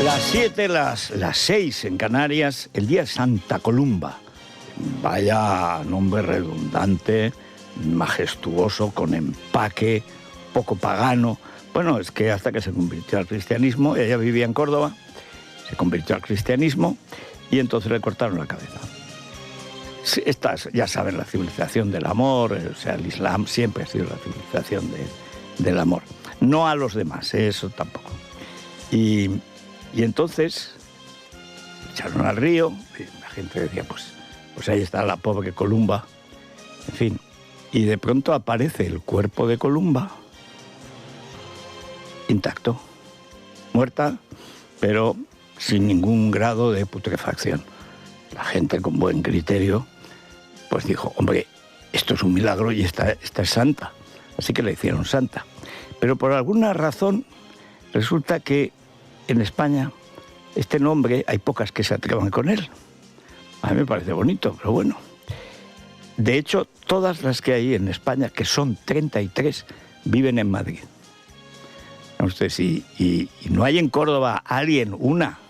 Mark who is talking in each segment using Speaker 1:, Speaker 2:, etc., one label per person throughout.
Speaker 1: Las 7, las 6 en Canarias, el día de Santa Columba. Vaya nombre redundante, majestuoso, con empaque, poco pagano. Bueno, es que hasta que se convirtió al cristianismo, ella vivía en Córdoba, se convirtió al cristianismo y entonces le cortaron la cabeza. Esta es, ya saben, la civilización del amor, o sea, el Islam siempre ha sido la civilización del amor. No a los demás, eso tampoco. Y entonces echaron al río, y la gente decía, pues ahí está la pobre Columba, en fin. Y de pronto aparece el cuerpo de Columba intacto, muerta, pero sin ningún grado de putrefacción. La gente con buen criterio pues dijo, hombre, esto es un milagro y esta es santa. Así que la hicieron santa. Pero por alguna razón resulta que en España este nombre hay pocas que se atrevan con él. A mí me parece bonito, pero bueno. De hecho, todas las que hay en España, que son 33, viven en Madrid. Ustedes, y no hay en Córdoba alguien, una.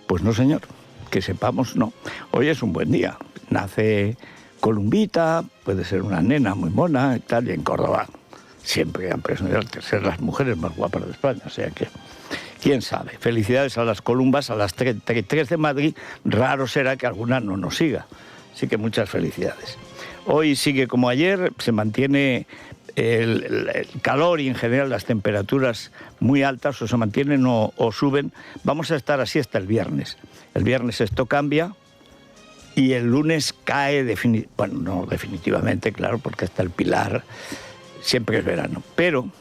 Speaker 1: Pues no, señor, que sepamos, no. Hoy es un buen día. Nace Columbita, puede ser una nena muy mona y tal, y en Córdoba siempre han presumido de ser las mujeres más guapas de España, o sea que, quién sabe. Felicidades a las Columbas, a las 33 de Madrid, raro será que alguna no nos siga. Así que muchas felicidades. Hoy sigue como ayer, se mantiene el calor y en general las temperaturas muy altas, o se mantienen o suben. Vamos a estar así hasta el viernes. El viernes esto cambia y el lunes cae, bueno, no definitivamente, claro, porque hasta el Pilar siempre es verano, pero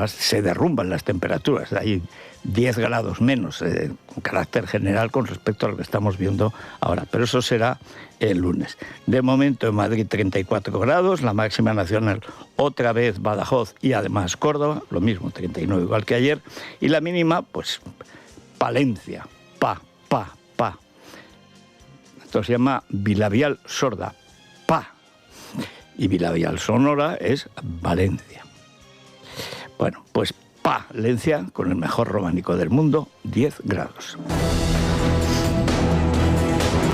Speaker 1: se derrumban las temperaturas, hay 10 grados menos con carácter general con respecto a lo que estamos viendo ahora, pero eso será el lunes. De momento en Madrid 34 grados, la máxima nacional otra vez Badajoz y además Córdoba, lo mismo, 39 igual que ayer, y la mínima, pues Palencia, esto se llama bilabial sorda, pa, y bilabial sonora es Valencia. Bueno, pues Palencia, con el mejor románico del mundo, 10 grados.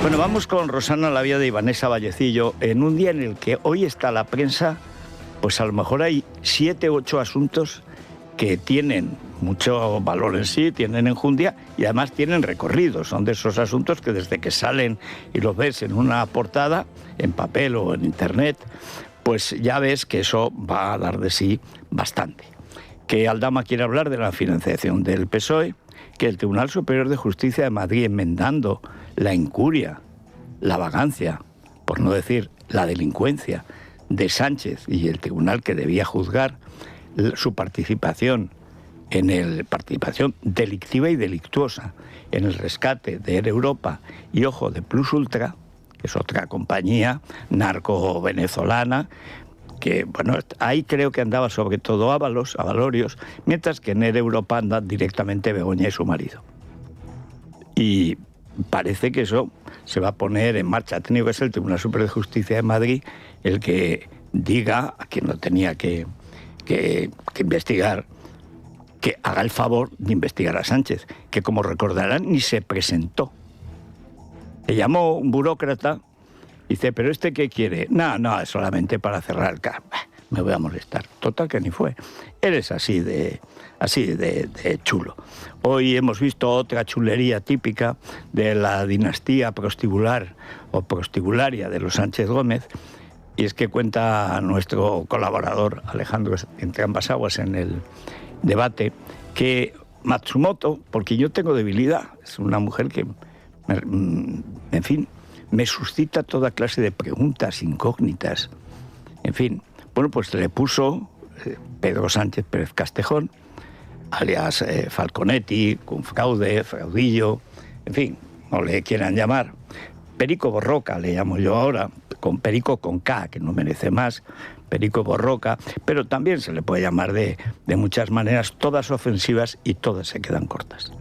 Speaker 1: Bueno, vamos con Rosana Lavia y Vanessa Vallecillo, en un día en el que hoy está la prensa, pues a lo mejor hay 7 u 8 asuntos que tienen mucho valor en sí, tienen enjundia y además tienen recorrido. Son de esos asuntos que desde que salen y los ves en una portada, en papel o en internet, pues ya ves que eso va a dar de sí bastante. Que Aldama quiere hablar de la financiación del PSOE, que el Tribunal Superior de Justicia de Madrid, enmendando la incuria, la vagancia, por no decir la delincuencia de Sánchez y el tribunal que debía juzgar su participación participación delictiva y delictuosa en el rescate de Air Europa y, ojo, de Plus Ultra, que es otra compañía narco-venezolana, que, bueno, ahí creo que andaba sobre todo Avalorios, mientras que en Air Europa anda directamente Begoña y su marido. Y parece que eso se va a poner en marcha. Ha tenido que ser el Tribunal Superior de Justicia de Madrid el que diga a quien no tenía que investigar, que haga el favor de investigar a Sánchez, que, como recordarán, ni se presentó. Le llamó un burócrata y dice, ¿pero este qué quiere? No, es solamente para cerrar el caso. Me voy a molestar. Total que ni fue. Él es así de chulo. Hoy hemos visto otra chulería típica de la dinastía prostibular o prostibularia de los Sánchez Gómez, y es que cuenta nuestro colaborador Alejandro Entre Ambas Aguas en el debate que Matsumoto, porque yo tengo debilidad, es una mujer que, en fin, me suscita toda clase de preguntas incógnitas. En fin, bueno, pues le puso Pedro Sánchez Pérez Castejón, alias Falconetti, con fraude, fraudillo, en fin, no le quieran llamar. Perico Borroca le llamo yo ahora, con Perico con K, que no merece más, Perico Borroca, pero también se le puede llamar de muchas maneras, todas ofensivas y todas se quedan cortas.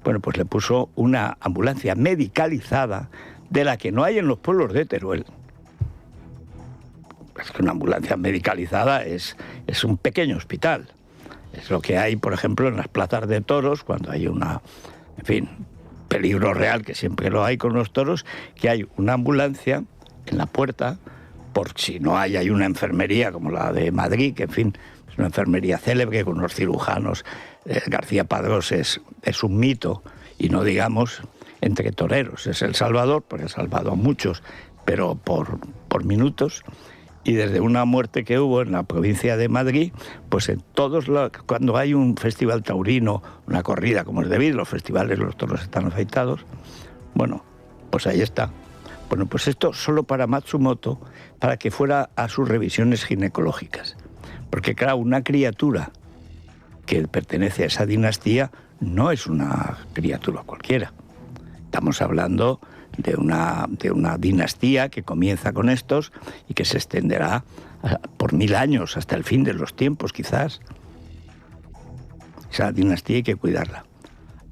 Speaker 1: Bueno, pues le puso una ambulancia medicalizada de la que no hay en los pueblos de Teruel. Es que una ambulancia medicalizada es un pequeño hospital. Es lo que hay, por ejemplo, en las plazas de toros, cuando hay una En fin, peligro real, que siempre lo hay con los toros, que hay una ambulancia en la puerta, por si no hay una enfermería como la de Madrid, que en fin, es una enfermería célebre con unos cirujanos. García Padrós es un mito, y no digamos entre toreros, es el salvador, porque ha salvado a muchos, pero por minutos. Y desde una muerte que hubo en la provincia de Madrid, pues en cuando hay un festival taurino, una corrida como es debido, los festivales, los toros están afeitados, bueno, pues ahí está. Bueno, pues esto solo para Matsumoto, para que fuera a sus revisiones ginecológicas. Porque claro, una criatura que pertenece a esa dinastía no es una criatura cualquiera. Estamos hablando de una dinastía que comienza con estos y que se extenderá por 1000 años, hasta el fin de los tiempos quizás. Esa dinastía hay que cuidarla.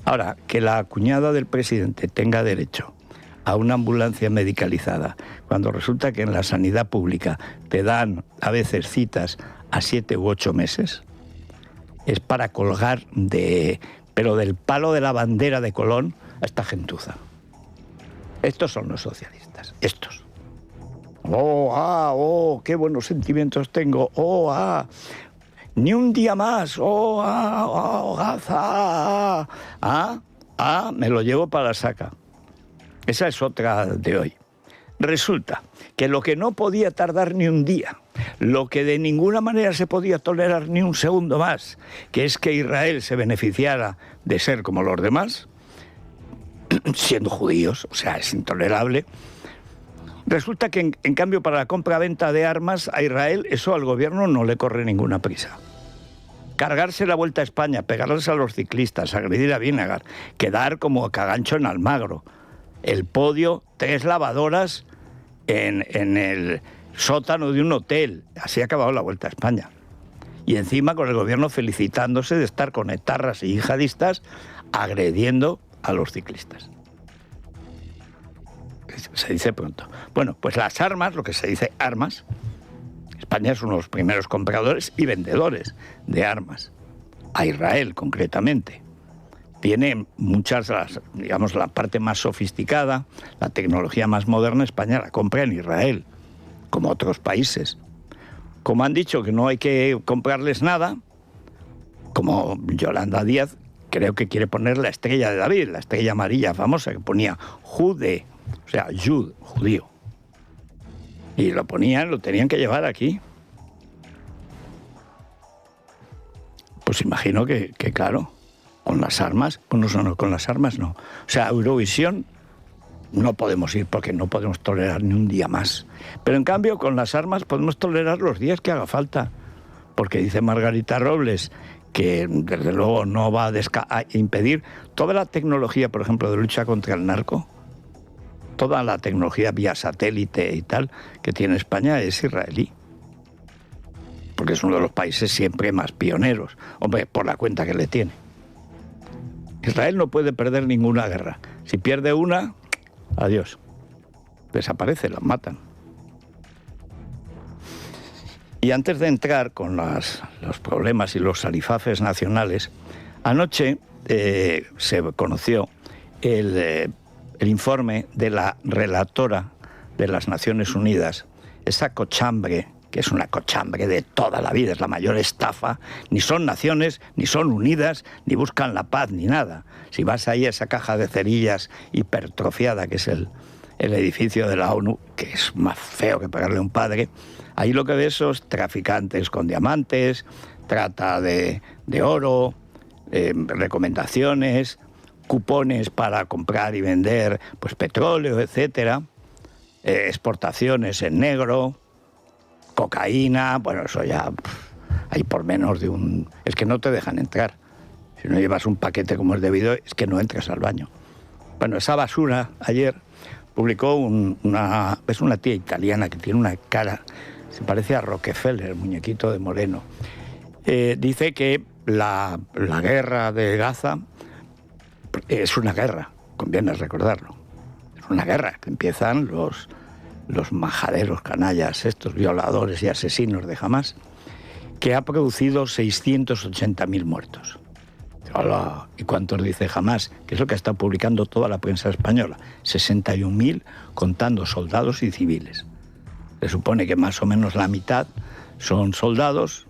Speaker 1: Ahora, que la cuñada del presidente tenga derecho a una ambulancia medicalizada, cuando resulta que en la sanidad pública te dan a veces citas a 7 u 8 meses, es para colgar pero del palo de la bandera de Colón a esta gentuza. Estos son los socialistas, estos. Qué buenos sentimientos tengo, ni un día más, Gaza, me lo llevo para la saca. Esa es otra de hoy. Resulta que lo que no podía tardar ni un día, lo que de ninguna manera se podía tolerar ni un segundo más, que es que Israel se beneficiara de ser como los demás, siendo judíos, o sea, es intolerable. Resulta que, en cambio, para la compra-venta de armas a Israel, eso al gobierno no le corre ninguna prisa. Cargarse la Vuelta a España, pegarles a los ciclistas, agredir a Vinegar, quedar como cagancho en Almagro, el podio, 3 lavadoras en el sótano de un hotel. Así ha acabado la Vuelta a España. Y encima con el gobierno felicitándose de estar con etarras y yihadistas agrediendo a los ciclistas. Se dice pronto. Bueno, pues las armas, lo que se dice armas, España es uno de los primeros compradores y vendedores de armas, a Israel concretamente. Tiene muchas, digamos, la parte más sofisticada, la tecnología más moderna, España la compra en Israel, como otros países. Como han dicho que no hay que comprarles nada, como Yolanda Díaz creo que quiere poner la estrella de David, la estrella amarilla famosa que ponía Jude, o sea, Yud, judío. Y lo tenían que llevar aquí. Pues imagino que claro, con las armas, pues no, con las armas no. O sea, Eurovisión no podemos ir porque no podemos tolerar ni un día más. Pero en cambio, con las armas podemos tolerar los días que haga falta. Porque dice Margarita Robles que desde luego no va a impedir toda la tecnología, por ejemplo, de lucha contra el narco, toda la tecnología vía satélite y tal que tiene España es israelí. Porque es uno de los países siempre más pioneros, hombre, por la cuenta que le tiene. Israel no puede perder ninguna guerra. Si pierde una, adiós. Desaparece, la matan. Y antes de entrar con los problemas y los alifafes nacionales, anoche se conoció el informe de la relatora de las Naciones Unidas, esa cochambre, que es una cochambre de toda la vida, es la mayor estafa, ni son naciones, ni son unidas, ni buscan la paz, ni nada. Si vas ahí a esa caja de cerillas hipertrofiada, que es el edificio de la ONU, que es más feo que pegarle a un padre, ahí lo que ves son traficantes con diamantes, trata de oro, recomendaciones, cupones para comprar y vender pues petróleo, etcétera, exportaciones en negro, cocaína, bueno, eso ya hay por menos de un... Es que no te dejan entrar. Si no llevas un paquete como es debido, es que no entras al baño. Bueno, esa basura ayer publicó es una tía italiana que tiene una cara, se parece a Rockefeller, el muñequito de Moreno. Dice que la guerra de Gaza es una guerra, conviene recordarlo. Es una guerra que empiezan los majaderos canallas, estos violadores y asesinos de Hamás, que ha producido 680.000 muertos. Hola. ¿Y cuántos dice Hamás? Que es lo que está publicando toda la prensa española. 61.000 contando soldados y civiles. Se supone que más o menos la mitad son soldados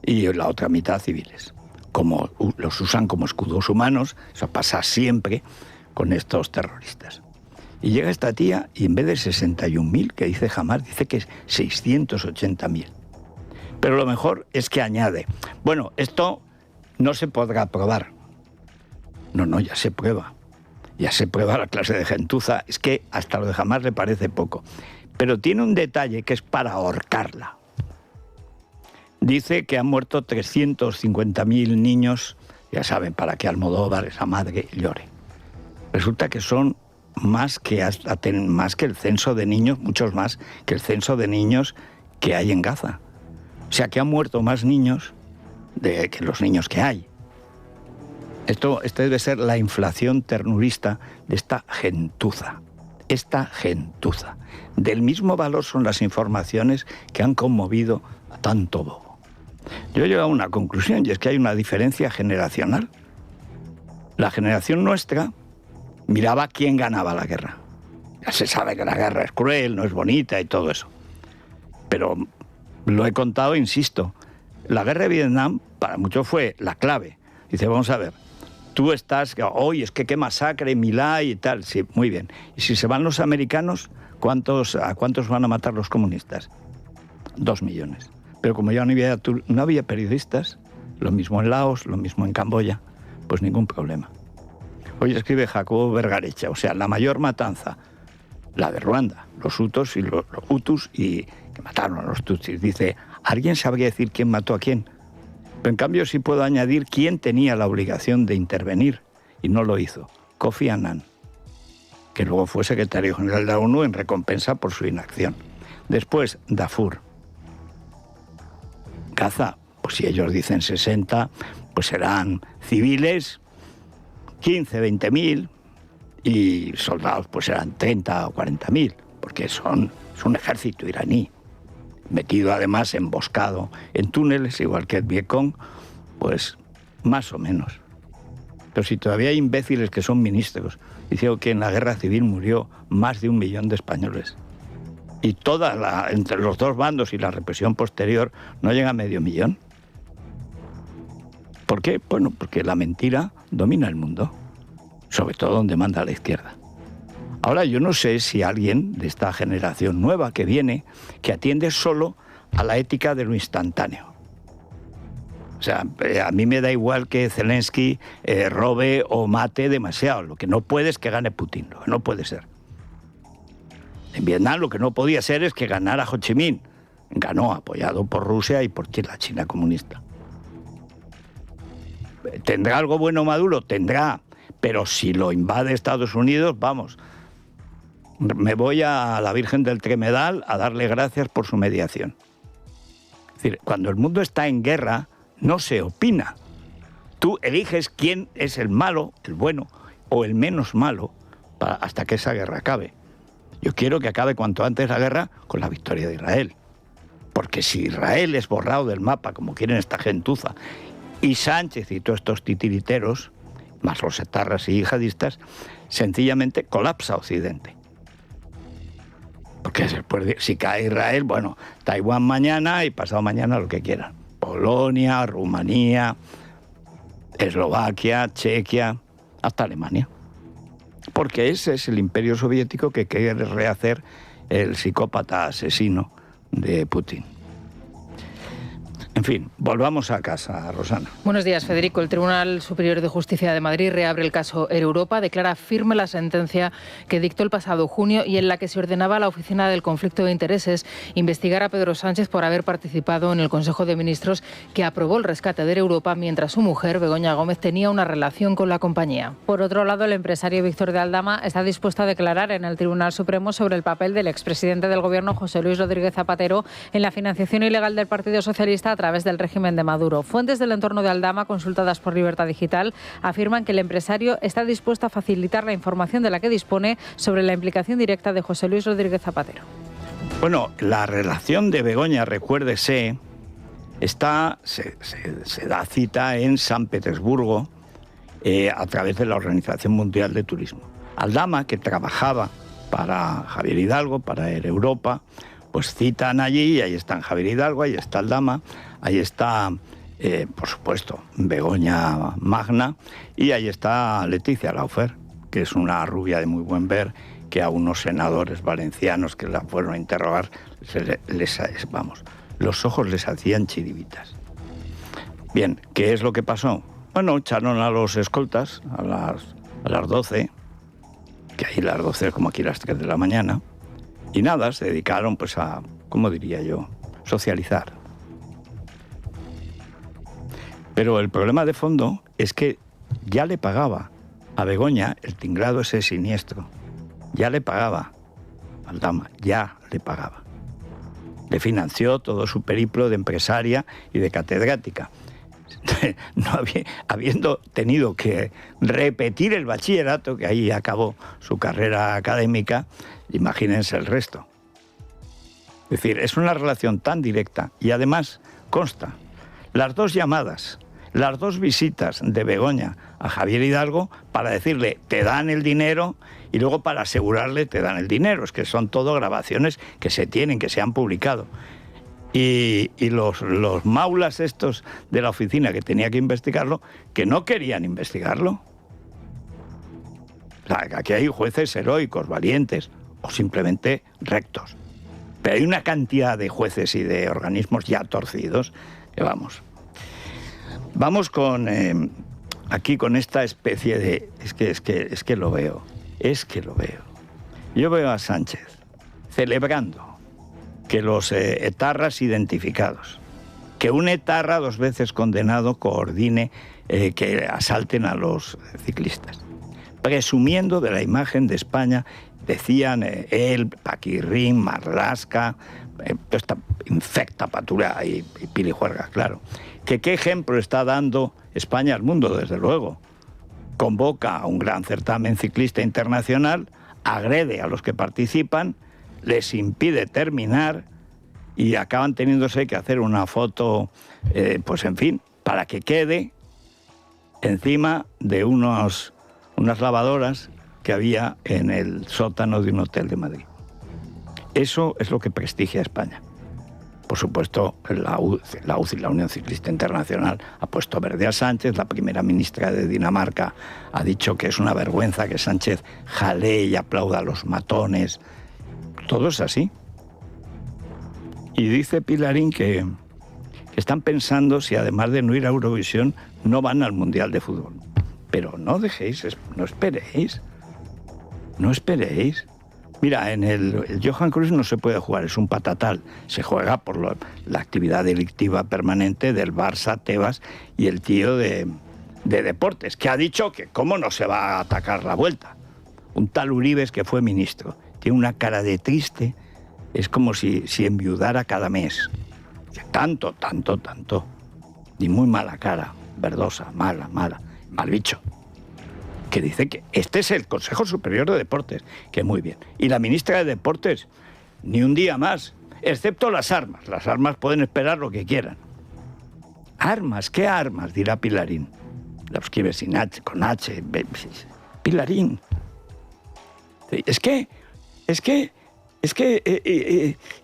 Speaker 1: y la otra mitad civiles. Como los usan como escudos humanos, eso pasa siempre con estos terroristas. Y llega esta tía y en vez de 61.000 que dice Hamás, dice que es 680.000. Pero lo mejor es que añade, bueno, esto no se podrá probar. No, ya se prueba. Ya se prueba la clase de gentuza. Es que hasta lo de Hamás le parece poco. Pero tiene un detalle que es para ahorcarla. Dice que han muerto 350.000 niños, ya saben, para que Almodóvar, esa madre, llore. Resulta que son más que el censo de niños, muchos más que el censo de niños que hay en Gaza. O sea, que han muerto más niños que los niños que hay. Esto debe ser la inflación ternurista de esta gentuza. Esta gentuza. Del mismo valor son las informaciones que han conmovido a tanto bobo. Yo he llegado a una conclusión, y es que hay una diferencia generacional. La generación nuestra miraba quién ganaba la guerra. Ya se sabe que la guerra es cruel, no es bonita y todo eso. Pero lo he contado, insisto, la guerra de Vietnam para muchos fue la clave. Dice, vamos a ver, tú estás, hoy es que qué masacre, Milá y tal, sí, muy bien. Y si se van los americanos, ¿a cuántos van a matar los comunistas? 2 millones. Pero como ya no había periodistas, lo mismo en Laos, lo mismo en Camboya, pues ningún problema. Hoy escribe Jacobo Vergarecha, o sea, la mayor matanza, la de Ruanda, los Hutus y los Hutus y que mataron a los Tutsis. Dice, ¿alguien sabría decir quién mató a quién? Pero en cambio sí puedo añadir quién tenía la obligación de intervenir y no lo hizo. Kofi Annan, que luego fue secretario general de la ONU en recompensa por su inacción. Después, Darfur. Gaza, pues si ellos dicen 60, pues serán civiles, 15, 20.000, y soldados pues serán 30 o 40.000, porque es un ejército iraní, metido además emboscado en túneles, igual que el Vietcong, pues más o menos. Pero si todavía hay imbéciles que son ministros, diciendo que en la guerra civil murió más de 1 millón de españoles. Y entre los dos bandos y la represión posterior no llega a 500.000. ¿Por qué? Bueno, porque la mentira domina el mundo, sobre todo donde manda la izquierda. Ahora, yo no sé si alguien de esta generación nueva que viene, que atiende solo a la ética de lo instantáneo. O sea, a mí me da igual que Zelensky robe o mate demasiado. Lo que no puede es que gane Putin, lo que no puede ser. En Vietnam lo que no podía ser es que ganara Ho Chi Minh. Ganó apoyado por Rusia y por la China comunista. ¿Tendrá algo bueno Maduro? Tendrá. Pero si lo invade Estados Unidos, vamos, me voy a la Virgen del Tremedal a darle gracias por su mediación. Es decir, cuando el mundo está en guerra, no se opina. Tú eliges quién es el malo, el bueno o el menos malo hasta que esa guerra acabe. Yo quiero que acabe cuanto antes la guerra con la victoria de Israel. Porque si Israel es borrado del mapa, como quieren esta gentuza, y Sánchez y todos estos titiriteros, más los etarras y yihadistas, sencillamente colapsa Occidente. Porque si cae Israel, bueno, Taiwán mañana y pasado mañana lo que quieran. Polonia, Rumanía, Eslovaquia, Chequia, hasta Alemania. Porque ese es el imperio soviético que quiere rehacer el psicópata asesino de Putin. En fin, volvamos a casa, Rosana.
Speaker 2: Buenos días, Federico. El Tribunal Superior de Justicia de Madrid reabre el caso Air Europa, declara firme la sentencia que dictó el pasado junio y en la que se ordenaba a la Oficina del Conflicto de Intereses investigar a Pedro Sánchez por haber participado en el Consejo de Ministros que aprobó el rescate de Air Europa mientras su mujer, Begoña Gómez, tenía una relación con la compañía.
Speaker 3: Por otro lado, el empresario Víctor de Aldama está dispuesto a declarar en el Tribunal Supremo sobre el papel del expresidente del Gobierno, José Luis Rodríguez Zapatero, en la financiación ilegal del Partido Socialista a través del régimen de Maduro. Fuentes del entorno de Aldama, consultadas por Libertad Digital, afirman que el empresario está dispuesto a facilitar la información de la que dispone sobre la implicación directa de José Luis Rodríguez Zapatero.
Speaker 1: Bueno, la relación de Begoña, recuérdese, se da cita en San Petersburgo a través de la Organización Mundial de Turismo. Aldama, que trabajaba para Javier Hidalgo, para Air Europa, pues citan allí, y ahí están Javier Hidalgo, ahí está Aldama, ahí está, por supuesto, Begoña Magna, y ahí está Leticia Laufer, que es una rubia de muy buen ver, que a unos senadores valencianos que la fueron a interrogar, los ojos les hacían chiribitas. Bien, ¿qué es lo que pasó? Bueno, echaron a los escoltas a las 12, que ahí las 12 es como aquí las 3 de la mañana, y nada, se dedicaron pues a, ¿cómo diría yo?, socializar. Pero el problema de fondo es que ya le pagaba a Begoña el tinglado ese siniestro. Ya le pagaba al Aldama, ya le pagaba. Le financió todo su periplo de empresaria y de catedrática. No habiendo tenido que repetir el bachillerato, que ahí acabó su carrera académica, imagínense el resto. Es decir, es una relación tan directa y además consta las 2 llamadas, las 2 visitas de Begoña a Javier Hidalgo para decirle te dan el dinero y luego para asegurarle te dan el dinero. Es que son todo grabaciones que se tienen, que se han publicado. Y los maulas estos de la oficina que tenía que investigarlo, que no querían investigarlo. O sea, aquí hay jueces heroicos, valientes o simplemente rectos. Pero hay una cantidad de jueces y de organismos ya torcidos que vamos. Vamos con aquí con esta especie de... Es que lo veo. Yo veo a Sánchez celebrando que los etarras identificados, que un etarra 2 veces condenado coordine que asalten a los ciclistas, presumiendo de la imagen de España, decían él, Paquirrín, Marlaska, esta infecta patura y pilijuerga, claro. Que qué ejemplo está dando España al mundo, desde luego. Convoca a un gran certamen ciclista internacional, agrede a los que participan, les impide terminar y acaban teniéndose que hacer una foto, pues en fin, para que quede encima de unas lavadoras que había en el sótano de un hotel de Madrid. Eso es lo que prestigia a España. Por supuesto, la UCI, la Unión Ciclista Internacional, ha puesto verde a Sánchez. La primera ministra de Dinamarca ha dicho que es una vergüenza que Sánchez jalee y aplauda a los matones. Todo es así. Y dice Pilarín que están pensando si además de no ir a Eurovisión, no van al Mundial de Fútbol. Pero no dejéis, no esperéis. No esperéis. Mira, en el Johan Cruyff no se puede jugar, es un patatal. Se juega por la actividad delictiva permanente del Barça, Tebas y el tío de Deportes, que ha dicho que cómo no se va a atacar la vuelta. Un tal Uribes que fue ministro. Tiene una cara de triste, es como si enviudara cada mes. Tanto. Y muy mala cara, verdosa, mal bicho. Que dice que este es el Consejo Superior de Deportes, que muy bien. Y la ministra de Deportes, ni un día más, excepto las armas. Las armas pueden esperar lo que quieran. ¿Armas? ¿Qué armas? Dirá Pilarín. La escribe sin H, con H. Pilarín. Es que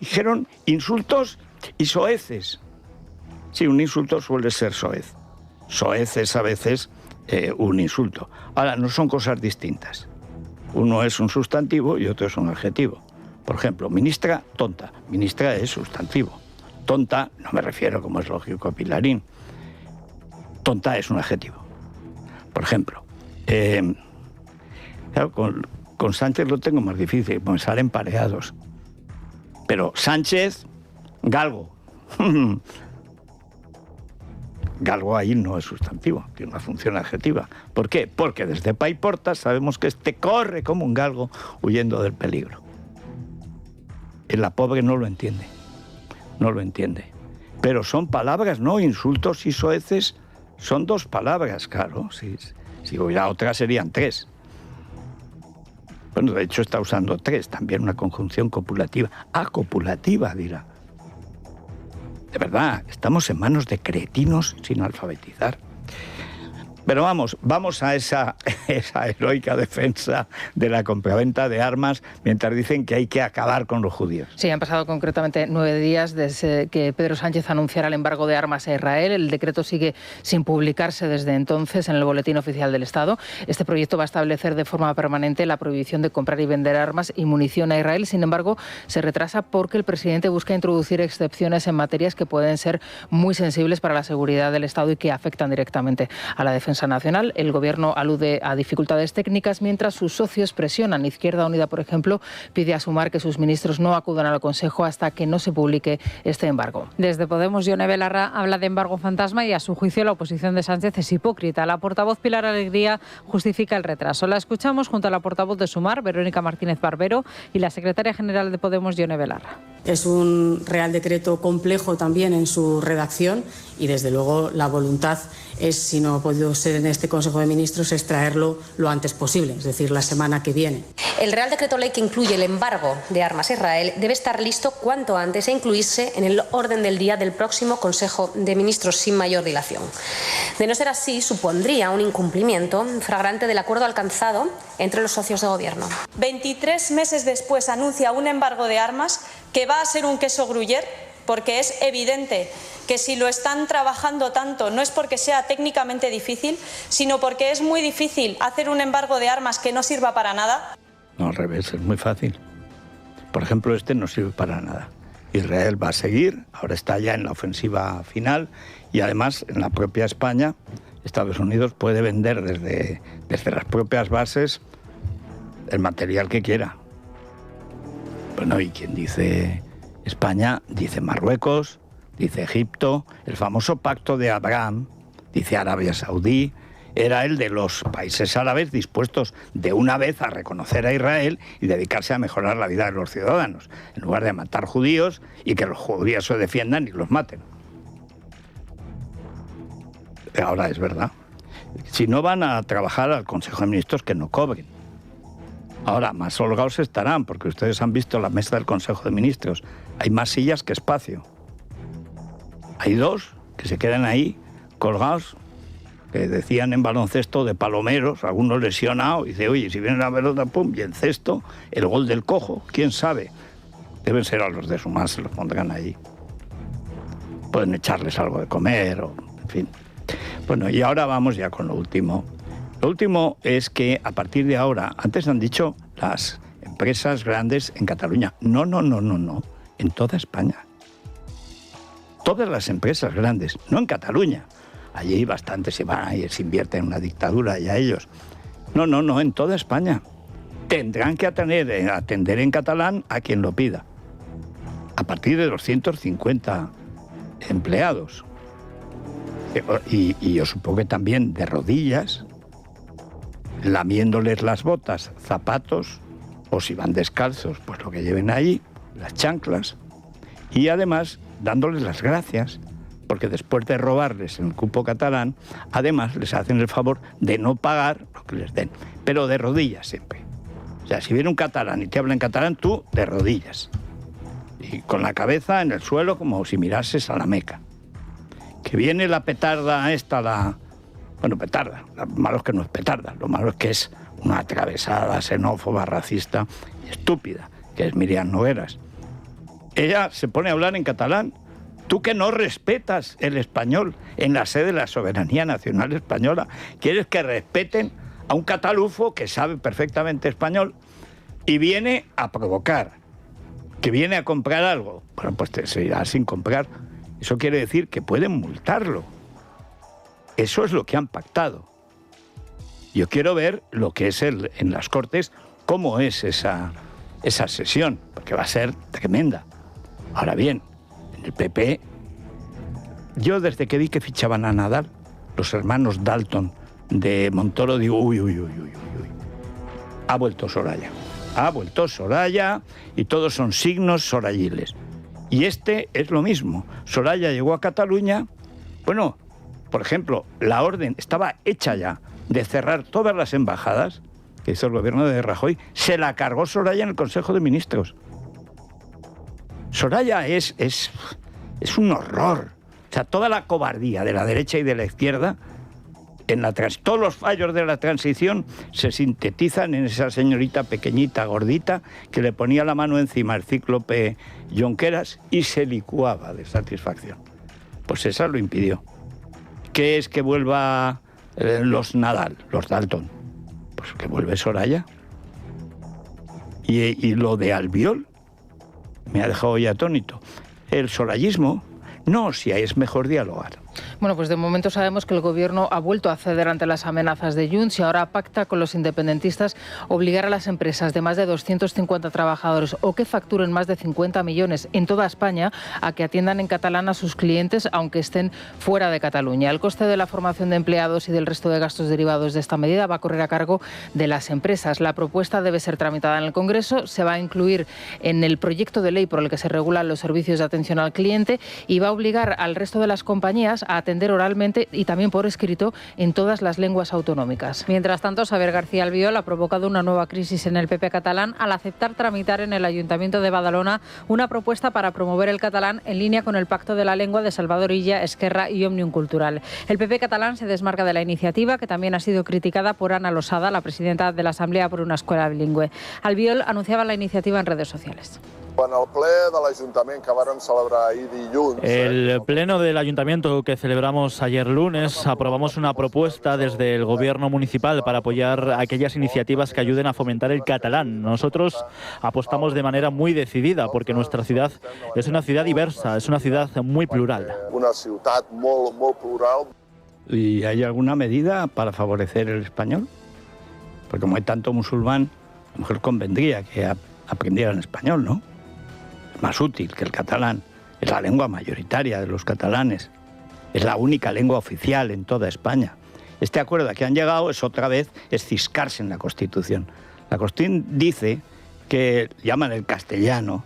Speaker 1: dijeron insultos y soeces. Sí, un insulto suele ser soez. Soez es a veces un insulto. Ahora, no son cosas distintas. Uno es un sustantivo y otro es un adjetivo. Por ejemplo, ministra, tonta. Ministra es sustantivo. Tonta, no me refiero, como es lógico, a Pilarín. Tonta es un adjetivo. Por ejemplo, claro, con Sánchez lo tengo más difícil, porque salen pareados. Pero Sánchez, galgo. Galgo ahí no es sustantivo, tiene una función adjetiva. ¿Por qué? Porque desde Paiporta sabemos que este corre como un galgo huyendo del peligro. Y la pobre no lo entiende. Pero son palabras, no insultos y soeces, son 2 palabras, claro. Si hubiera otra serían 3. Bueno, de hecho está usando 3, también una conjunción copulativa. Copulativa, dirá. De verdad, estamos en manos de cretinos sin alfabetizar. Pero vamos a esa heroica defensa de la compraventa de armas mientras dicen que hay que acabar con los judíos.
Speaker 2: Sí, han pasado concretamente 9 días desde que Pedro Sánchez anunciara el embargo de armas a Israel. El decreto sigue sin publicarse desde entonces en el Boletín Oficial del Estado. Este proyecto va a establecer de forma permanente la prohibición de comprar y vender armas y munición a Israel. Sin embargo, se retrasa porque el presidente busca introducir excepciones en materias que pueden ser muy sensibles para la seguridad del Estado y que afectan directamente a la defensa nacional. El Gobierno alude a dificultades técnicas mientras sus socios presionan. Izquierda Unida, por ejemplo, pide a Sumar que sus ministros no acudan al Consejo hasta que no se publique este embargo.
Speaker 3: Desde Podemos, Ione Belarra habla de embargo fantasma y a su juicio la oposición de Sánchez es hipócrita. La portavoz Pilar Alegría justifica el retraso. La escuchamos junto a la portavoz de Sumar, Verónica Martínez Barbero, y la secretaria general de Podemos, Ione Belarra.
Speaker 4: Es un Real Decreto complejo también en su redacción y desde luego la voluntad es, si no ha podido ser en este Consejo de Ministros, es traerlo lo antes posible, es decir, la semana que viene.
Speaker 5: El Real Decreto Ley que incluye el embargo de armas a Israel debe estar listo cuanto antes e incluirse en el orden del día del próximo Consejo de Ministros sin mayor dilación. De no ser así, supondría un incumplimiento flagrante del acuerdo alcanzado entre los socios de Gobierno.
Speaker 6: 23 meses después anuncia un embargo de armas que va a ser un queso gruyère, porque es evidente que si lo están trabajando tanto no es porque sea técnicamente difícil, sino porque es muy difícil hacer un embargo de armas que no sirva para nada.
Speaker 1: No, al revés, es muy fácil. Por ejemplo, este no sirve para nada. Israel va a seguir, ahora está ya en la ofensiva final y además en la propia España, Estados Unidos puede vender desde las propias bases el material que quiera. Bueno, y quien dice España, dice Marruecos, dice Egipto, el famoso pacto de Abraham, dice Arabia Saudí, era el de los países árabes dispuestos de una vez a reconocer a Israel y dedicarse a mejorar la vida de los ciudadanos, en lugar de matar judíos y que los judíos se defiendan y los maten. Ahora es verdad. Si no van a trabajar al Consejo de Ministros, que no cobren. Ahora, más holgados estarán, porque ustedes han visto la mesa del Consejo de Ministros. Hay más sillas que espacio. Hay 2 que se quedan ahí colgados, que decían en baloncesto de palomeros, algunos lesionados, y dice, oye, si viene la pelota, pum, y en cesto, el gol del cojo, quién sabe. Deben ser a los de Sumar, se los pondrán allí. Pueden echarles algo de comer, o en fin. Bueno, y ahora vamos ya con lo último. Lo último es que a partir de ahora, antes han dicho las empresas grandes en Cataluña. No, en toda España. Todas las empresas grandes, no en Cataluña. Allí bastante se van y se invierten en una dictadura ya ellos. No, en toda España. Tendrán que atender en catalán a quien lo pida. A partir de 250 empleados. Y yo supongo que también de rodillas, lamiéndoles las botas, zapatos, o si van descalzos, pues lo que lleven ahí, las chanclas, y además dándoles las gracias, porque después de robarles el cupo catalán, además les hacen el favor de no pagar lo que les den, pero de rodillas siempre. O sea, si viene un catalán y te habla en catalán, tú de rodillas, y con la cabeza en el suelo como si mirases a la Meca. Que viene la petarda esta, petarda, lo malo es que no es petarda, lo malo es que es una atravesada, xenófoba, racista y estúpida, que es Miriam Nogueras. Ella se pone a hablar en catalán. Tú que no respetas el español en la sede de la soberanía nacional española, quieres que respeten a un catalufo que sabe perfectamente español y viene a provocar, que viene a comprar algo. Bueno, pues se irá sin comprar. Eso quiere decir que pueden multarlo. Eso es lo que han pactado. Yo quiero ver lo que es en las Cortes, cómo es esa sesión, porque va a ser tremenda. Ahora bien, en el PP, yo desde que vi que fichaban a Nadal, los hermanos Dalton de Montoro, digo, uy. Ha vuelto Soraya y todos son signos sorayiles. Y este es lo mismo. Soraya llegó a Cataluña, bueno, por ejemplo, la orden estaba hecha ya de cerrar todas las embajadas que hizo el gobierno de Rajoy, se la cargó Soraya en el Consejo de Ministros. Soraya es Es un horror. O sea, toda la cobardía de la derecha y de la izquierda, todos los fallos de la transición se sintetizan en esa señorita pequeñita, gordita, que le ponía la mano encima al cíclope Junqueras y se licuaba de satisfacción. Pues esa lo impidió. ¿Qué es que vuelva los Nadal, los Dalton? Pues que vuelve Soraya. Y lo de Albiol me ha dejado ya atónito. El sorayismo, no, si es mejor dialogar.
Speaker 2: Bueno, pues de momento sabemos que el Gobierno ha vuelto a ceder ante las amenazas de Junts y ahora pacta con los independentistas obligar a las empresas de más de 250 trabajadores o que facturen más de 50 millones en toda España a que atiendan en catalán a sus clientes aunque estén fuera de Cataluña. El coste de la formación de empleados y del resto de gastos derivados de esta medida va a correr a cargo de las empresas. La propuesta debe ser tramitada en el Congreso, se va a incluir en el proyecto de ley por el que se regulan los servicios de atención al cliente y va a obligar al resto de las compañías a atender oralmente y también por escrito en todas las lenguas autonómicas.
Speaker 3: Mientras tanto, Saber García Albiol ha provocado una nueva crisis en el PP catalán al aceptar tramitar en el Ayuntamiento de Badalona una propuesta para promover el catalán en línea con el Pacto de la Lengua de Salvador Illa, Esquerra y Òmnium Cultural. El PP catalán se desmarca de la iniciativa, que también ha sido criticada por Ana Losada, la presidenta de la Asamblea por una Escuela Bilingüe. Albiol anunciaba la iniciativa en redes sociales.
Speaker 7: El pleno del ayuntamiento que celebramos ayer lunes aprobamos una propuesta desde el gobierno municipal para apoyar aquellas iniciativas que ayuden a fomentar el catalán. Nosotros apostamos de manera muy decidida porque nuestra ciudad es una ciudad diversa, es una ciudad muy plural.
Speaker 8: Una ciudad muy plural.
Speaker 1: ¿Y hay alguna medida para favorecer el español? Porque como hay tanto musulmán, a lo mejor convendría que aprendieran español, ¿no? Más útil que el catalán. Es la lengua mayoritaria de los catalanes. Es la única lengua oficial en toda España. Este acuerdo a que han llegado es otra vez ciscarse en la Constitución. La Constitución dice que llaman el castellano,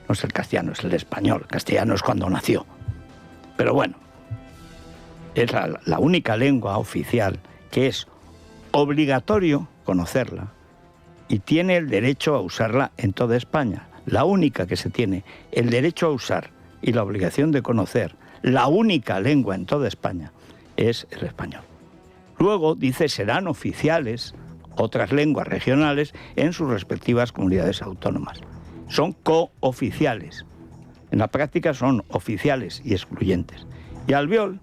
Speaker 1: no es el castellano, es el español. El castellano es cuando nació. Pero bueno, es la única lengua oficial que es obligatorio conocerla y tiene el derecho a usarla en toda España. La única que se tiene el derecho a usar y la obligación de conocer, la única lengua en toda España, es el español. Luego, dice, serán oficiales otras lenguas regionales en sus respectivas comunidades autónomas. Son cooficiales. En la práctica son oficiales y excluyentes. Y Albiol,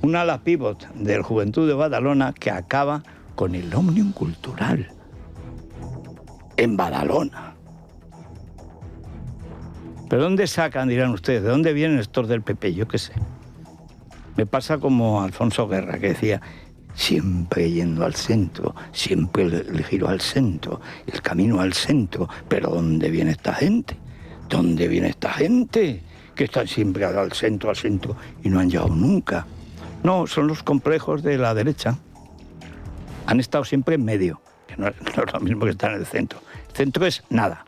Speaker 1: un ala pívot del Juventud de Badalona que acaba con el Òmnium Cultural en Badalona. ¿Pero dónde sacan, dirán ustedes? ¿De dónde vienen estos del PP? Yo qué sé. Me pasa como Alfonso Guerra, que decía, siempre yendo al centro, siempre el giro al centro, el camino al centro. ¿Pero dónde viene esta gente? ¿Dónde viene esta gente? Que están siempre al centro, y no han llegado nunca. No, son los complejos de la derecha. Han estado siempre en medio, que no es lo mismo que estar en el centro. El centro es nada.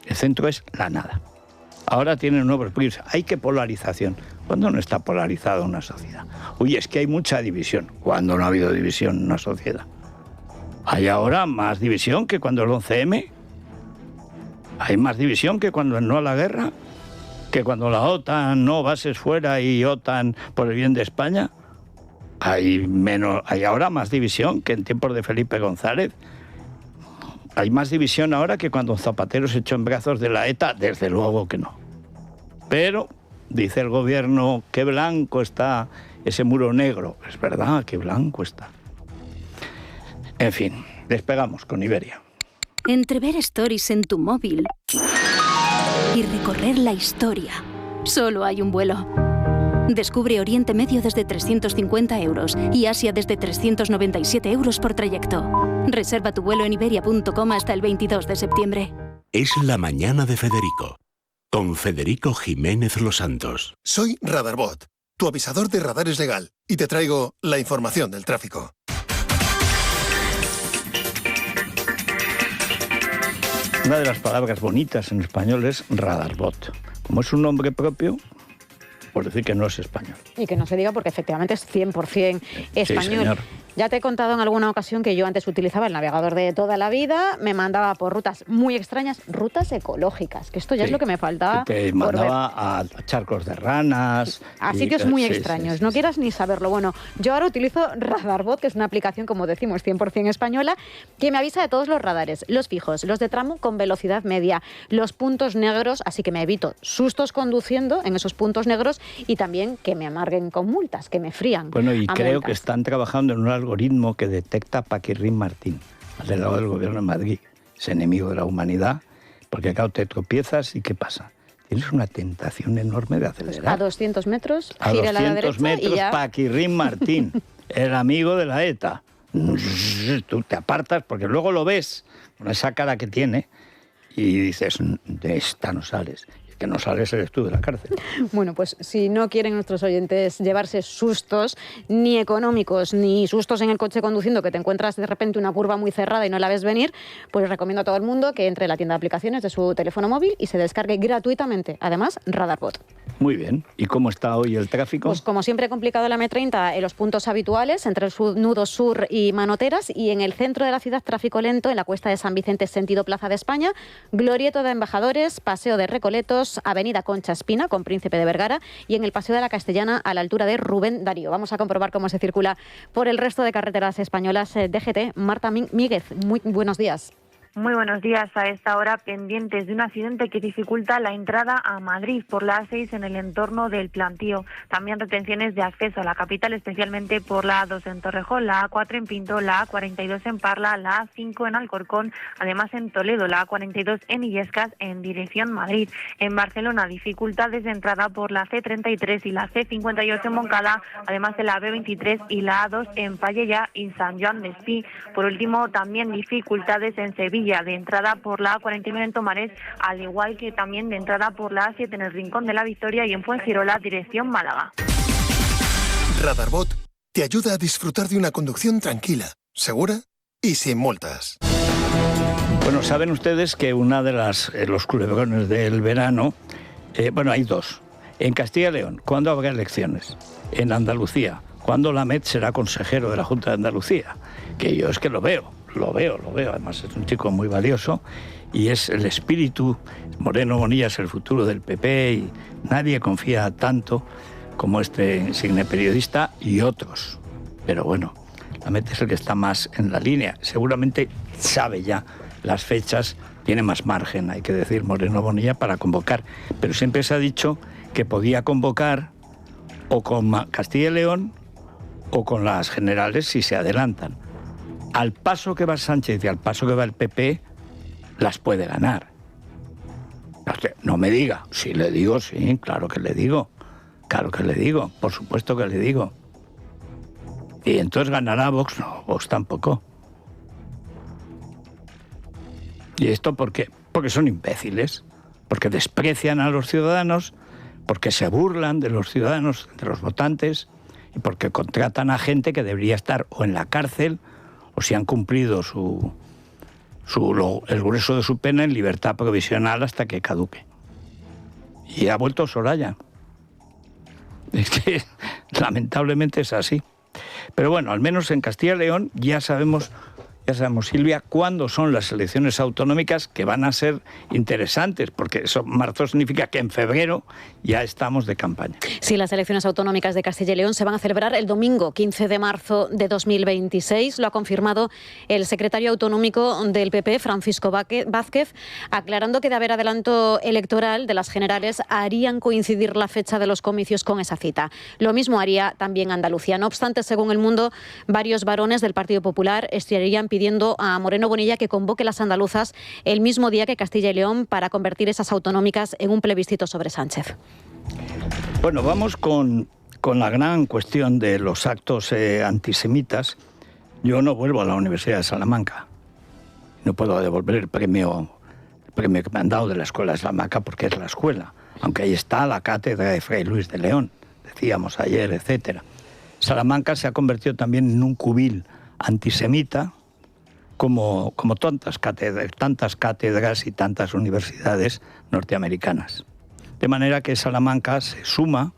Speaker 1: El centro es la nada. Ahora tienen nuevos privilegios. Hay que polarización. ¿Cuándo no está polarizada una sociedad? Uy, es que hay mucha división. ¿Cuándo no ha habido división en una sociedad? Hay ahora más división que cuando el 11M. Hay más división que cuando no a la guerra. Que cuando la OTAN, no bases fuera y OTAN por el bien de España. Hay ahora más división que en tiempos de Felipe González. ¿Hay más división ahora que cuando Zapatero se echó en brazos de la ETA? Desde luego que no. Pero, dice el gobierno, qué blanco está ese muro negro. Es verdad, qué blanco está. En fin, despegamos con Iberia.
Speaker 9: Entre ver stories en tu móvil y recorrer la historia, solo hay un vuelo. Descubre Oriente Medio desde 350 euros y Asia desde 397 euros por trayecto. Reserva tu vuelo en iberia.com hasta el 22 de septiembre.
Speaker 10: Es la mañana de Federico, con Federico Jiménez Los Santos.
Speaker 11: Soy Radarbot, tu avisador de radares legal, y te traigo la información del tráfico.
Speaker 1: Una de las palabras bonitas en español es Radarbot. Como es un nombre propio, por decir que no es español.
Speaker 12: Y que no se diga porque efectivamente es 100% español.
Speaker 1: Sí, señor.
Speaker 12: Ya te he contado en alguna ocasión que yo antes utilizaba el navegador de toda la vida, me mandaba por rutas muy extrañas, rutas ecológicas, que esto ya es lo que me faltaba.
Speaker 1: Que te mandaba a charcos de ranas.
Speaker 12: A sitios muy extraños, no quieras ni saberlo. Bueno, yo ahora utilizo Radarbot, que es una aplicación, como decimos, 100% española, que me avisa de todos los radares, los fijos, los de tramo con velocidad media, los puntos negros, así que me evito sustos conduciendo en esos puntos negros y también que me amarguen con multas, que me frían.
Speaker 1: Bueno, y creo que están trabajando en un algoritmo que detecta Paquirrín Martín, al delegado del Gobierno de Madrid, es enemigo de la humanidad, porque claro, te tropiezas y ¿qué pasa? Tienes una tentación enorme de acelerar.
Speaker 12: A 200 metros,
Speaker 1: a
Speaker 12: gira
Speaker 1: 200
Speaker 12: a la derecha
Speaker 1: metros,
Speaker 12: y ya...
Speaker 1: Paquirrín Martín, el amigo de la ETA. Tú te apartas porque luego lo ves con esa cara que tiene y dices, de esta no sales. Que no sales eres tú de la cárcel.
Speaker 12: Bueno, pues si no quieren nuestros oyentes llevarse sustos, ni económicos, ni sustos en el coche conduciendo, que te encuentras de repente una curva muy cerrada y no la ves venir, pues recomiendo a todo el mundo que entre a la tienda de aplicaciones de su teléfono móvil y se descargue gratuitamente, además, Radarbot.
Speaker 1: Muy bien. ¿Y cómo está hoy el tráfico?
Speaker 12: Pues como siempre, complicado la M30 en los puntos habituales, entre el nudo sur y Manoteras, y en el centro de la ciudad, tráfico lento en la Cuesta de San Vicente, sentido Plaza de España, Glorieta de Embajadores, Paseo de Recoletos, Avenida Concha Espina con Príncipe de Vergara y en el Paseo de la Castellana a la altura de Rubén Darío. Vamos a comprobar cómo se circula por el resto de carreteras españolas. DGT, Marta Míguez, muy buenos días.
Speaker 13: Muy buenos días. A esta hora pendientes de un accidente que dificulta la entrada a Madrid por la A6 en el entorno del Plantío. También retenciones de acceso a la capital, especialmente por la A2 en Torrejón, la A4 en Pinto, la A42 en Parla, la A5 en Alcorcón, además en Toledo, la A42 en Illescas en dirección Madrid. En Barcelona, dificultades de entrada por la C33 y la C58 en Moncada, además de la B23 y la A2 en Pallejà y San Joan d'Espí. Por último, también dificultades en Sevilla de entrada por la A49 en Tomares, al igual que también de entrada por la A7 en el Rincón de la Victoria y en Fuengirola, dirección Málaga.
Speaker 11: Radarbot te ayuda a disfrutar de una conducción tranquila, segura y sin multas.
Speaker 1: Bueno, saben ustedes que una de los culebrones del verano, hay dos. En Castilla y León, ¿cuándo habrá elecciones? En Andalucía, ¿cuándo Lamet será consejero de la Junta de Andalucía? Que yo es que lo veo, además es un chico muy valioso y es el espíritu. Moreno Bonilla es el futuro del PP y nadie confía tanto como este insigne periodista y otros. Pero bueno, Lamet es el que está más en la línea, seguramente sabe ya las fechas, tiene más margen, hay que decir, Moreno Bonilla para convocar, pero siempre se ha dicho que podía convocar o con Castilla y León o con las generales si se adelantan. Al paso que va Sánchez y al paso que va el PP, las puede ganar. No me diga. Si le digo, sí, claro que le digo. Por supuesto que le digo. Y entonces ganará Vox, no, Vox tampoco. ¿Y esto por qué? Porque son imbéciles, porque desprecian a los ciudadanos, porque se burlan de los ciudadanos, de los votantes, y porque contratan a gente que debería estar o en la cárcel o si han cumplido el grueso de su pena en libertad provisional hasta que caduque. Y ha vuelto Soraya. Es que lamentablemente es así. Pero bueno, al menos en Castilla y León ya sabemos, Silvia, cuándo son las elecciones autonómicas, que van a ser interesantes, porque eso, marzo significa que en febrero ya estamos de campaña.
Speaker 12: Sí, las elecciones autonómicas de Castilla y León se van a celebrar el domingo 15 de marzo de 2026. Lo ha confirmado el secretario autonómico del PP, Francisco Vázquez, aclarando que de haber adelanto electoral de las generales harían coincidir la fecha de los comicios con esa cita. Lo mismo haría también Andalucía. No obstante, según El Mundo, varios varones del Partido Popular estarían pidiendo a Moreno Bonilla que convoque las andaluzas el mismo día que Castilla y León para convertir esas autonómicas en un plebiscito sobre Sánchez.
Speaker 1: Bueno, vamos con la gran cuestión de los actos antisemitas. Yo no vuelvo a la Universidad de Salamanca. No puedo devolver el premio que me han dado de la Escuela de Salamanca porque es la escuela. Aunque ahí está la cátedra de Fray Luis de León, decíamos ayer, etcétera. Salamanca se ha convertido también en un cubil antisemita, como tantas cátedras y tantas universidades norteamericanas. De manera que Salamanca se suma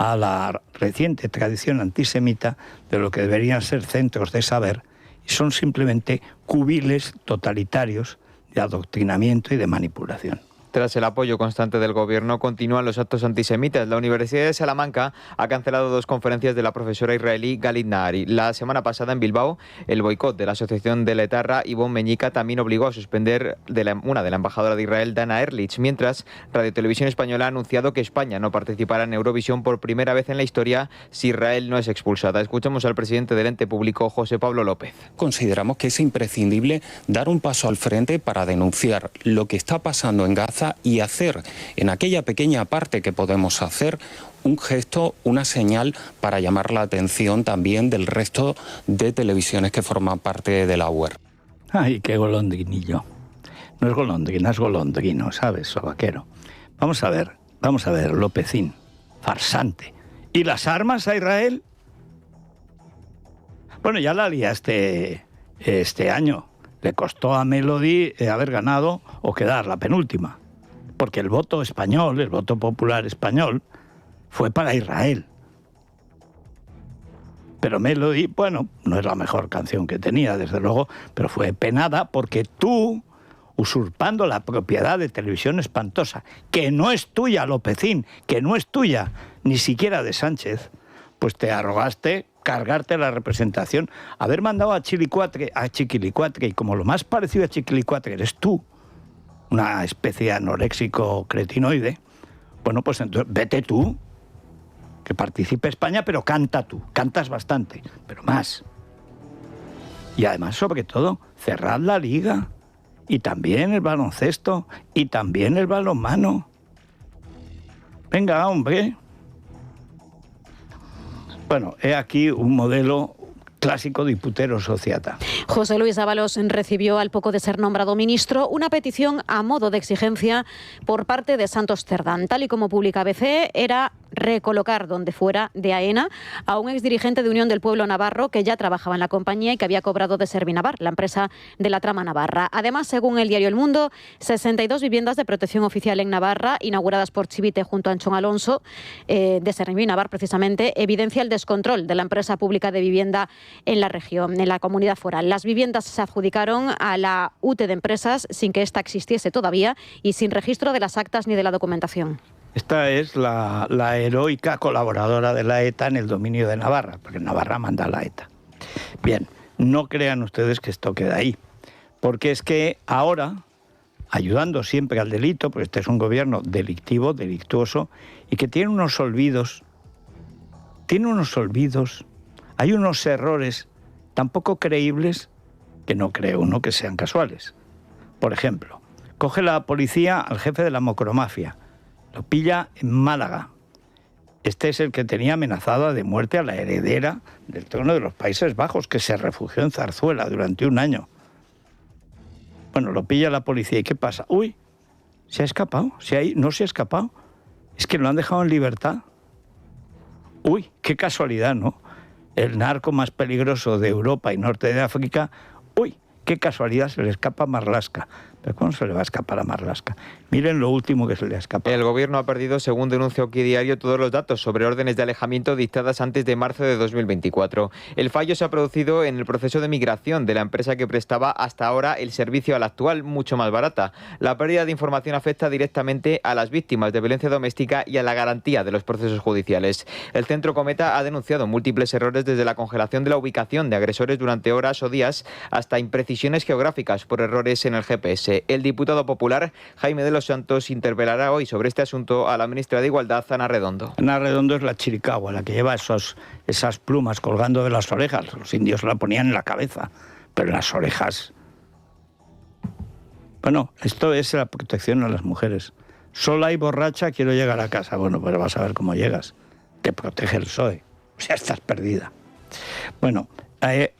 Speaker 1: a la reciente tradición antisemita de lo que deberían ser centros de saber, y son simplemente cubiles totalitarios de adoctrinamiento y de manipulación.
Speaker 14: Tras el apoyo constante del Gobierno, continúan los actos antisemitas. La Universidad de Salamanca ha cancelado 2 conferencias de la profesora israelí Galit Nahari. La semana pasada en Bilbao, el boicot de la Asociación de la Etarra, Ivonne Meñica, también obligó a suspender una de la embajadora de Israel, Dana Ehrlich, mientras Radio Televisión Española ha anunciado que España no participará en Eurovisión por primera vez en la historia si Israel no es expulsada. Escuchamos al presidente del ente público, José Pablo López.
Speaker 15: Consideramos que es imprescindible dar un paso al frente para denunciar lo que está pasando en Gaza y hacer, en aquella pequeña parte que podemos hacer, un gesto, una señal para llamar la atención también del resto de televisiones que forman parte de la UER.
Speaker 1: Ay, qué golondrinillo. No es golondrina, es golondrino, ¿sabes, sobaquero? Vamos a ver, Lópezín, farsante. ¿Y las armas a Israel? Bueno, ya la liaste este año. Le costó a Melody haber ganado o quedar la penúltima. Porque el voto español, el voto popular español, fue para Israel. Pero Melody, bueno, no es la mejor canción que tenía, desde luego, pero fue penada porque tú, usurpando la propiedad de Televisión Espantosa, que no es tuya, Lópezín, que no es tuya, ni siquiera de Sánchez, pues te arrogaste cargarte la representación, haber mandado a Chiquilicuatre, y como lo más parecido a Chiquilicuatre eres tú, una especie de anoréxico cretinoide, bueno, pues entonces vete tú, que participe España, pero canta tú, cantas bastante, pero más. Y además, sobre todo, cerrad la liga, y también el baloncesto, y también el balonmano. Venga, hombre. Bueno, he aquí un modelo clásico diputero sociata.
Speaker 12: José Luis Ábalos recibió, al poco de ser nombrado ministro, una petición a modo de exigencia por parte de Santos Cerdán. Tal y como publica ABC, era recolocar donde fuera de AENA a un exdirigente de Unión del Pueblo Navarro que ya trabajaba en la compañía y que había cobrado de Servinavar, la empresa de la trama navarra. Además, según el diario El Mundo, 62 viviendas de protección oficial en Navarra, inauguradas por Chivite junto a Anchón Alonso, de Servinavar precisamente, evidencia el descontrol de la empresa pública de vivienda en la región, en la comunidad foral. Las viviendas se adjudicaron a la UTE de Empresas sin que ésta existiese todavía y sin registro de las actas ni de la documentación.
Speaker 1: Esta es la heroica colaboradora de la ETA en el dominio de Navarra, porque Navarra manda a la ETA. Bien, no crean ustedes que esto queda ahí, porque es que ahora, ayudando siempre al delito, porque este es un gobierno delictivo, delictuoso, y que tiene unos olvidos, hay unos errores tan poco creíbles que no cree uno que sean casuales. Por ejemplo, coge la policía al jefe de la macromafia, lo pilla en Málaga. Este es el que tenía amenazada de muerte a la heredera del trono de los Países Bajos, que se refugió en Zarzuela durante un año. Bueno, lo pilla la policía. ¿Y qué pasa? Uy, se ha escapado. No se ha escapado. Es que lo han dejado en libertad. Uy, qué casualidad, ¿no? El narco más peligroso de Europa y norte de África. Uy, qué casualidad, se le escapa a Marlaska. ¿Pero cómo se le va a escapar a Marlaska? Miren lo último que se le ha escapado.
Speaker 14: El Gobierno ha perdido, según denuncia Oquidiario, todos los datos sobre órdenes de alejamiento dictadas antes de marzo de 2024. El fallo se ha producido en el proceso de migración de la empresa que prestaba hasta ahora el servicio a la actual, mucho más barata. La pérdida de información afecta directamente a las víctimas de violencia doméstica y a la garantía de los procesos judiciales. El Centro Cometa ha denunciado múltiples errores, desde la congelación de la ubicación de agresores durante horas o días hasta imprecisiones geográficas por errores en el GPS. El diputado popular Jaime de los Santos interpelará hoy sobre este asunto a la ministra de Igualdad, Ana Redondo.
Speaker 1: Ana Redondo es la chiricahua, la que lleva esas plumas colgando de las orejas. Los indios la ponían en la cabeza, pero en las orejas. Bueno, esto es la protección a las mujeres. Sola y borracha quiero llegar a casa. Bueno, pero vas a ver cómo llegas. Te protege el PSOE. O sea, estás perdida. Bueno,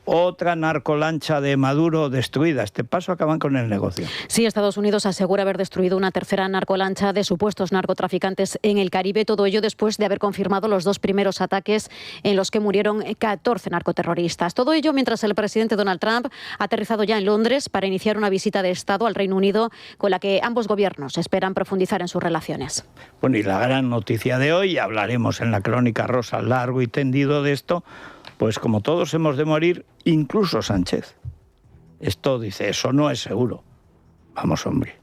Speaker 1: Otra narcolancha de Maduro destruida. Este paso acaban con el negocio.
Speaker 12: Sí, Estados Unidos asegura haber destruido una tercera narcolancha de supuestos narcotraficantes en el Caribe. Todo ello después de haber confirmado los 2 primeros ataques en los que murieron 14 narcoterroristas. Todo ello mientras el presidente Donald Trump ha aterrizado ya en Londres para iniciar una visita de Estado al Reino Unido con la que ambos gobiernos esperan profundizar en sus relaciones.
Speaker 1: Bueno, y la gran noticia de hoy, hablaremos en la Crónica Rosa largo y tendido de esto, pues como todos hemos de morir, incluso Sánchez. Esto dice, eso no es seguro. Vamos, hombre.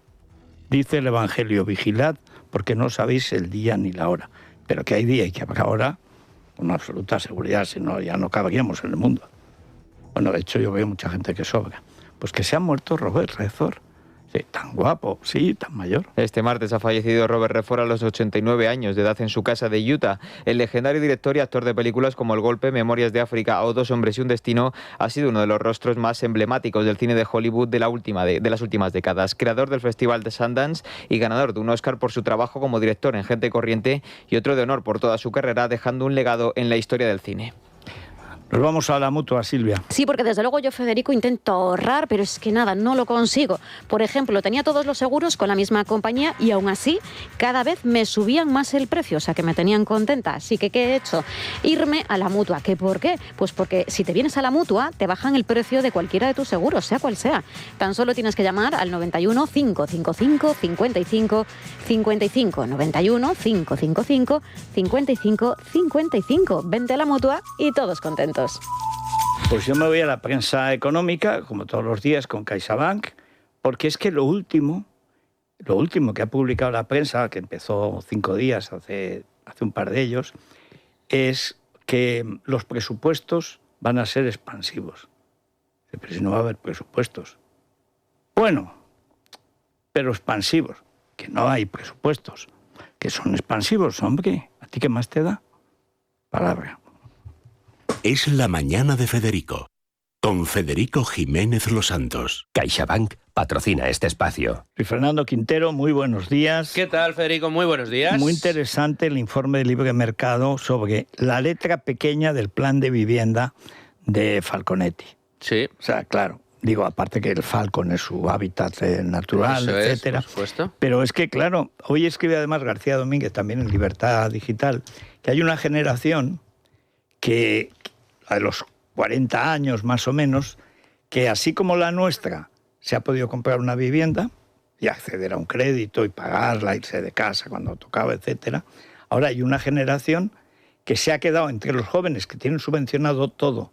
Speaker 1: Dice el Evangelio, vigilad, porque no sabéis el día ni la hora. Pero que hay día y que habrá hora, con absoluta seguridad, si no, ya no cabríamos en el mundo. Bueno, de hecho, yo veo mucha gente que sobra. Pues que se ha muerto Robert Redford. Sí, tan guapo, sí, tan mayor.
Speaker 14: Este martes ha fallecido Robert Redford a los 89 años de edad en su casa de Utah. El legendario director y actor de películas como El Golpe, Memorias de África o Dos hombres y un destino ha sido uno de los rostros más emblemáticos del cine de Hollywood de las últimas décadas. Creador del Festival de Sundance y ganador de un Oscar por su trabajo como director en Gente Corriente y otro de honor por toda su carrera, dejando un legado en la historia del cine.
Speaker 1: Nos vamos a la Mutua, Silvia.
Speaker 12: Sí, porque desde luego yo, Federico, intento ahorrar, pero es que nada, no lo consigo. Por ejemplo, tenía todos los seguros con la misma compañía y aún así cada vez me subían más el precio, o sea que me tenían contenta. Así que, ¿qué he hecho? Irme a la Mutua. ¿Qué por qué? Pues porque si te vienes a la Mutua, te bajan el precio de cualquiera de tus seguros, sea cual sea. Tan solo tienes que llamar al 91 555 55 55. 91 555 55 55. Vente a la Mutua y todos contentos.
Speaker 1: Pues yo me voy a la prensa económica, como todos los días, con CaixaBank, porque es que lo último que ha publicado la prensa, que empezó 5 días, hace un par de ellos, es que los presupuestos van a ser expansivos. Pero si no va a haber presupuestos. Bueno, pero expansivos, que no hay presupuestos, que son expansivos, hombre. ¿A ti qué más te da? Palabra.
Speaker 10: Es la mañana de Federico, con Federico Jiménez Los Santos.
Speaker 16: CaixaBank patrocina este espacio.
Speaker 1: Soy Fernando Quintero, muy buenos días.
Speaker 17: ¿Qué tal, Federico? Muy buenos días.
Speaker 1: Muy interesante el informe de Libre Mercado sobre la letra pequeña del plan de vivienda de Falconetti.
Speaker 17: Sí.
Speaker 1: O sea, claro, digo, aparte que el falcón es su hábitat natural,
Speaker 17: eso
Speaker 1: etcétera.
Speaker 17: Es, por supuesto.
Speaker 1: Pero es que, claro, hoy escribe además García Domínguez, también en Libertad Digital, que hay una generación que a los 40 años más o menos, que así como la nuestra se ha podido comprar una vivienda y acceder a un crédito y pagarla, irse de casa cuando tocaba, etcétera, ahora hay una generación que se ha quedado entre los jóvenes que tienen subvencionado todo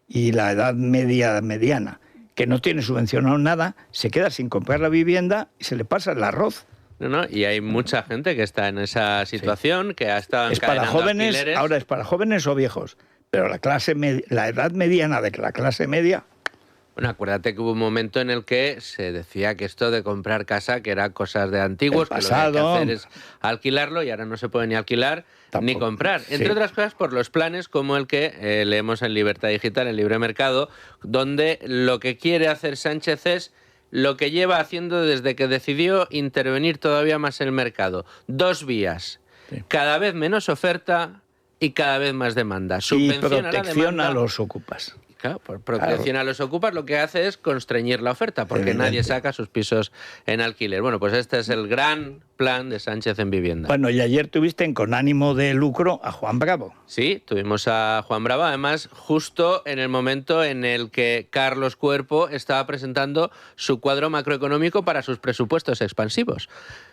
Speaker 1: y la edad mediana, que no tiene subvencionado nada, se queda sin comprar la vivienda y se le pasa el arroz.
Speaker 17: No, y hay mucha gente que está en esa situación, sí, que ha estado
Speaker 1: encadenando jóvenes,
Speaker 17: alquileres.
Speaker 1: Ahora es para jóvenes o viejos, pero la edad mediana de la clase media...
Speaker 17: Bueno, acuérdate que hubo un momento en el que se decía que esto de comprar casa, que era cosas de antiguos, que lo que hay que hacer es alquilarlo, y ahora no se puede ni alquilar ni comprar. Entre otras cosas por los planes como el que leemos en Libertad Digital, en Libre Mercado, donde lo que quiere hacer Sánchez es lo que lleva haciendo desde que decidió intervenir todavía más en el mercado. 2 vías. Sí. Cada vez menos oferta y cada vez más demanda.
Speaker 1: Subvenciona y protección a los ocupas.
Speaker 17: Claro, por protección a los ocupas lo que hace es constreñir la oferta, porque nadie saca sus pisos en alquiler. Bueno, pues este es el gran plan de Sánchez en vivienda.
Speaker 1: Bueno, y ayer tuviste con ánimo de lucro a Juan Bravo.
Speaker 17: Sí, tuvimos a Juan Bravo, además justo en el momento en el que Carlos Cuerpo estaba presentando su cuadro macroeconómico para sus presupuestos expansivos.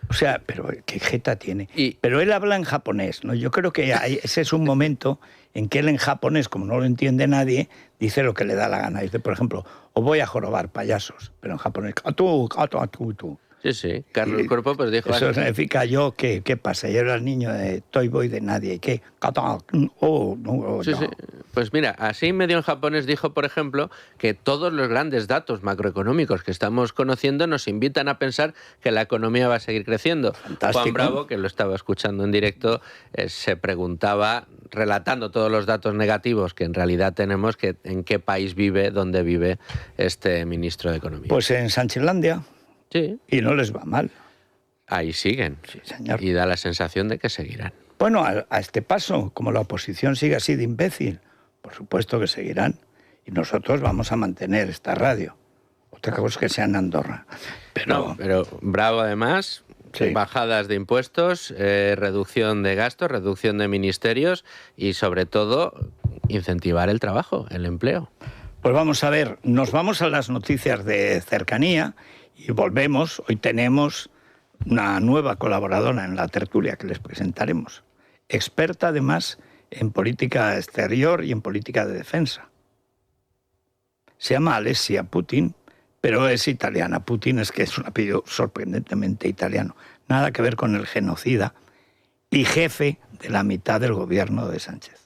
Speaker 1: O sea, pero qué jeta tiene. Pero él habla en japonés, ¿no? Yo creo que ese es un momento en que él en japonés, como no lo entiende nadie, dice lo que le da la gana. Dice, por ejemplo, os voy a jorobar payasos, pero en japonés, tú.
Speaker 17: Sí, sí. Carlos Cuerpo pues dijo...
Speaker 1: Eso significa yo, ¿qué pasa? Yo era el niño de Toy Boy de nadie. ¿Qué?
Speaker 17: Sí, sí. Pues mira, así medio en japonés dijo, por ejemplo, que todos los grandes datos macroeconómicos que estamos conociendo nos invitan a pensar que la economía va a seguir creciendo. Fantástico. Juan Bravo, que lo estaba escuchando en directo, se preguntaba, relatando todos los datos negativos que en realidad tenemos, que en qué país vive, dónde vive este ministro de Economía.
Speaker 1: Pues en Sanchilandia.
Speaker 17: Sí.
Speaker 1: Y no les va mal.
Speaker 17: Ahí siguen.
Speaker 1: Sí, señor.
Speaker 17: Y da la sensación de que seguirán.
Speaker 1: Bueno, a este paso, como la oposición sigue así de imbécil, por supuesto que seguirán. Y nosotros vamos a mantener esta radio. Otra cosa es que sea en Andorra.
Speaker 17: Pero bravo además, sí. Bajadas de impuestos, reducción de gastos, reducción de ministerios y sobre todo incentivar el trabajo, el empleo.
Speaker 1: Pues vamos a ver, nos vamos a las noticias de cercanía y volvemos. Hoy tenemos una nueva colaboradora en la tertulia que les presentaremos. Experta además en política exterior y en política de defensa. Se llama Alessia Putin, pero es italiana. Putin es que es un apellido sorprendentemente italiano. Nada que ver con el genocida y jefe de la mitad del gobierno de Sánchez.